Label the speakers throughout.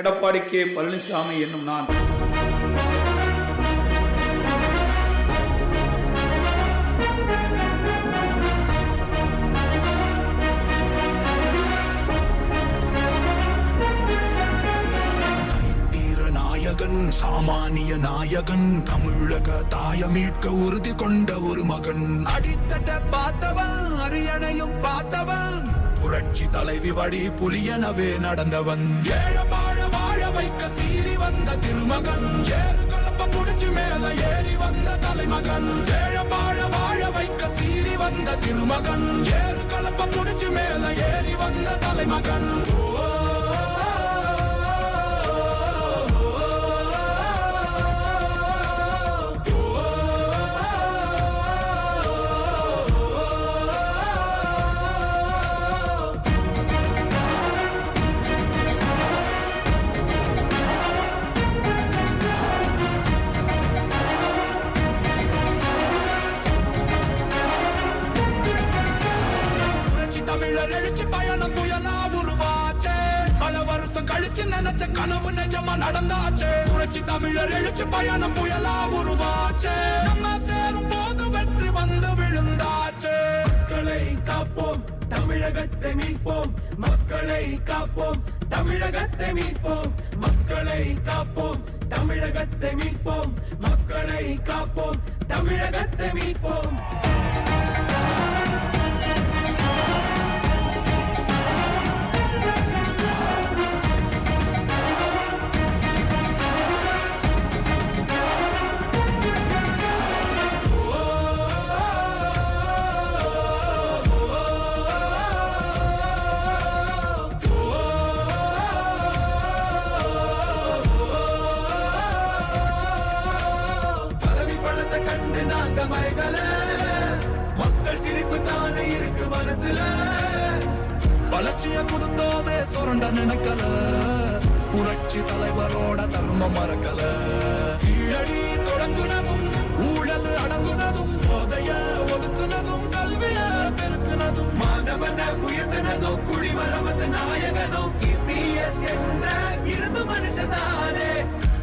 Speaker 1: Edappadi K Palaniswami என்னும் நான்
Speaker 2: சாமானிய நாயகன், தமிழக தாய மீட்க உறுதி கொண்ட ஒரு மகன். அடித்தட்ட பார்த்தவன், அரியணையும் பார்த்தவன், புரட்சி தலைவி வழி புலியனவே நடந்தவன். ஏழ வாழ வாழ வைக்க சீறி வந்த திருமகன், ஏறு கலப்ப புடிச்சு மேல ஏறி வந்த தலைமகன். ஏழ வாழ வாழ வைக்க சீறி வந்த திருமகன், ஏறு கலப்ப புடிச்சு மேல ஏறி வந்த தலைமகன். தமிழர் எழுச்சி பயணம் புயலா உருவாச்சே, பல வருஷம் கழிச்சு நினைச்ச கனவு நிஜமா நடந்தாச்சே. புரட்சி தமிழர் எழுச்சி பயணம் புயலா உருவாச்சே, நம்ம சேரும் போது வெற்றி வந்து விழுந்தாச்சே.
Speaker 3: மக்களை காப்போம், தமிழகத்தை மீட்போம். மக்களை காப்போம், தமிழகத்தை மீட்போம். மக்களை காப்போம், தமிழகத்தை மீட்போம். மக்களை காப்போம், தமிழகத்தை மீட்போம். கண்டு நாங்க மயங்கல, மக்கள் சிரிப்பு தானே இருக்கு மனசுல.
Speaker 2: வளர்ச்சிய கொடுத்தோமே சுரண்ட நினைக்கல, புரட்சி தலைவரோட தர்மம் மறக்கல. கீழடி தொடங்குனதும் ஊழல் அடங்குனதும், போதைய ஒதுக்குனதும் கல்விய பெருக்குனதும்,
Speaker 3: மாணவன உயர்த்தினதும் குடிமரமத்து நாயகனும் இபிஎஸ் என்ற இரும்பு மனுஷனானே.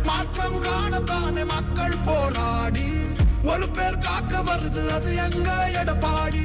Speaker 2: மாற்றம் காணத்தானே மக்கள் போராடி ஒரு பேர் காக்க வருது, அது எங்க எடப்பாடி.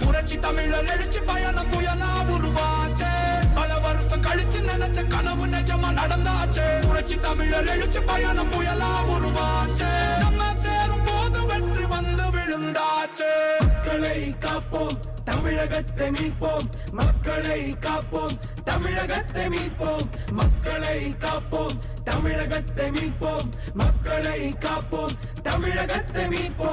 Speaker 2: புரட்சி தமிழர் எழுச்சி பயணம் புயலா உருவாச்சே, பல வருஷம் கழிச்சு நினைச்ச கனவு நிஜமா நடந்தாச்சே. புரட்சி தமிழர் எழுச்சி பயணம் புயலா உருவாச்சே, நம்ம சேரும் போது வெற்றி வந்து விழுந்தாச்சே.
Speaker 3: மக்களை காப்போம், தமிழகத்தை மீட்போம். மக்களை காப்போம், தமிழகத்தை மீட்போம். மக்களை காப்போம், தமிழகத்தை மீட்போம். மக்களை காப்போம், தமிழகத்தை மீட்போம்.